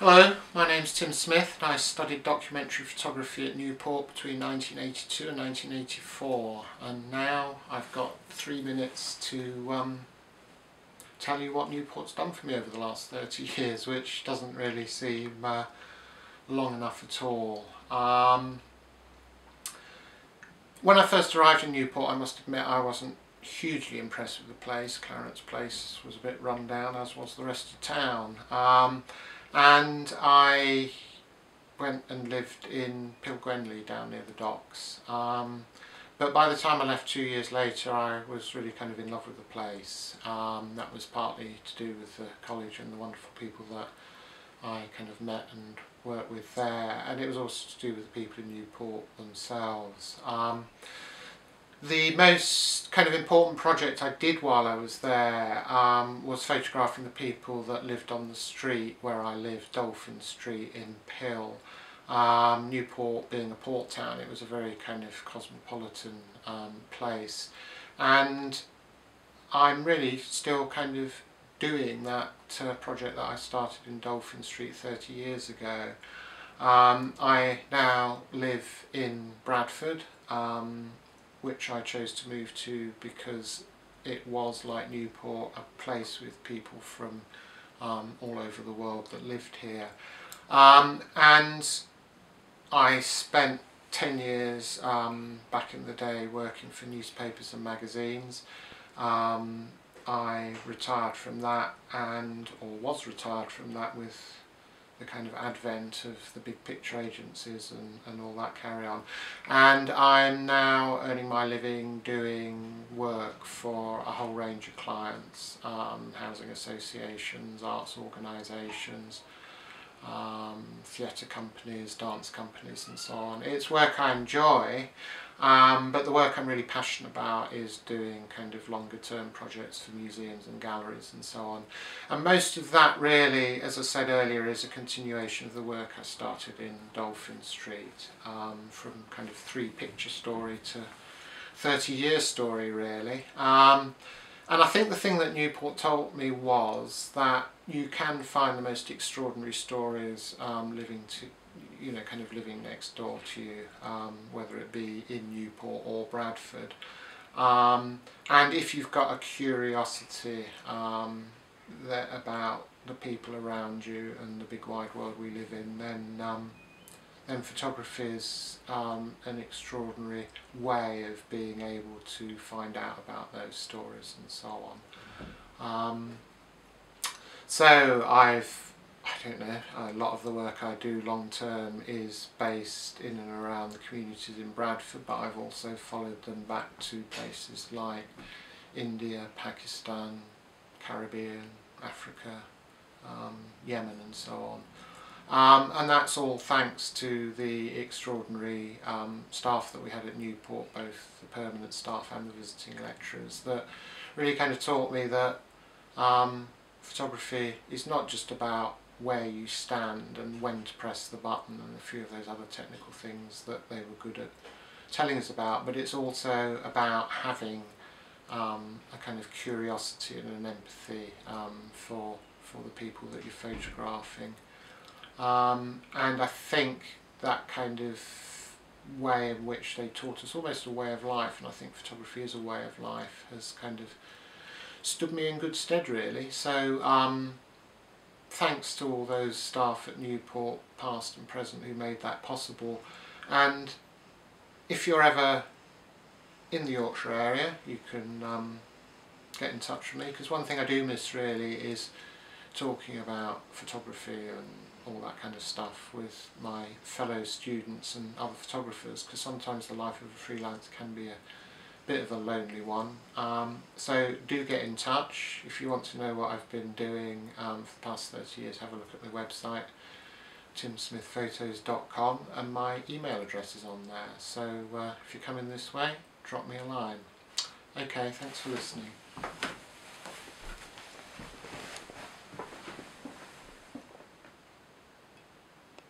Hello, my name's Tim Smith and I studied documentary photography at Newport between 1982 and 1984, and now I've got 3 minutes to tell you what Newport's done for me over the last 30 years, which doesn't really seem long enough at all. When I first arrived in Newport, I must admit I wasn't hugely impressed with the place. Claret's Place was a bit run down, as was the rest of town. And I went and lived in Pilgwenley down near the docks. But by the time I left 2 years later, I was really kind of in love with the place. That was partly to do with the college and the wonderful people that I kind of met and worked with there, and it was also to do with the people in Newport themselves. The most kind of important project I did while I was there was photographing the people that lived on the street where I lived, Dolphin Street in Pill. Newport being a port town, it was a very kind of cosmopolitan place, and I'm really still kind of doing that project that I started in Dolphin Street 30 years ago. I now live in Bradford, which I chose to move to because it was, like Newport, a place with people from all over the world that lived here. And I spent 10 years back in the day working for newspapers and magazines. I retired from that, or was retired from that with the kind of advent of the big picture agencies and all that carry on, and I'm now earning my living doing work for a whole range of clients, housing associations, arts organisations, theatre companies, dance companies and so on. It's work I enjoy, but the work I'm really passionate about is doing kind of longer term projects for museums and galleries and so on. And most of that really, as I said earlier, is a continuation of the work I started in Dolphin Street, from kind of 3 picture story to 30-year story really. And I think the thing that Newport taught me was that you can find the most extraordinary stories living next door to you, whether it be in Newport or Bradford. And if you've got a curiosity about the people around you and the big wide world we live in, then photography is an extraordinary way of being able to find out about those stories and so on. So I don't know, a lot of the work I do long term is based in and around the communities in Bradford, but I've also followed them back to places like India, Pakistan, Caribbean, Africa, Yemen and so on. And that's all thanks to the extraordinary staff that we had at Newport, both the permanent staff and the visiting lecturers, that really kind of taught me that photography is not just about where you stand and when to press the button and a few of those other technical things that they were good at telling us about, but it's also about having a kind of curiosity and an empathy for the people that you're photographing. And I think that kind of way in which they taught us, almost a way of life, and I think photography is a way of life, has kind of stood me in good stead really. So thanks to all those staff at Newport, past and present, who made that possible. And if you're ever in the Yorkshire area, you can get in touch with me, because one thing I do miss really is talking about photography and all that kind of stuff with my fellow students and other photographers, because sometimes the life of a freelancer can be a bit of a lonely one. So do get in touch. If you want to know what I've been doing for the past 30 years, have a look at the website timsmithphotos.com, and my email address is on there, so if you're coming this way, drop me a line. Okay, thanks for listening.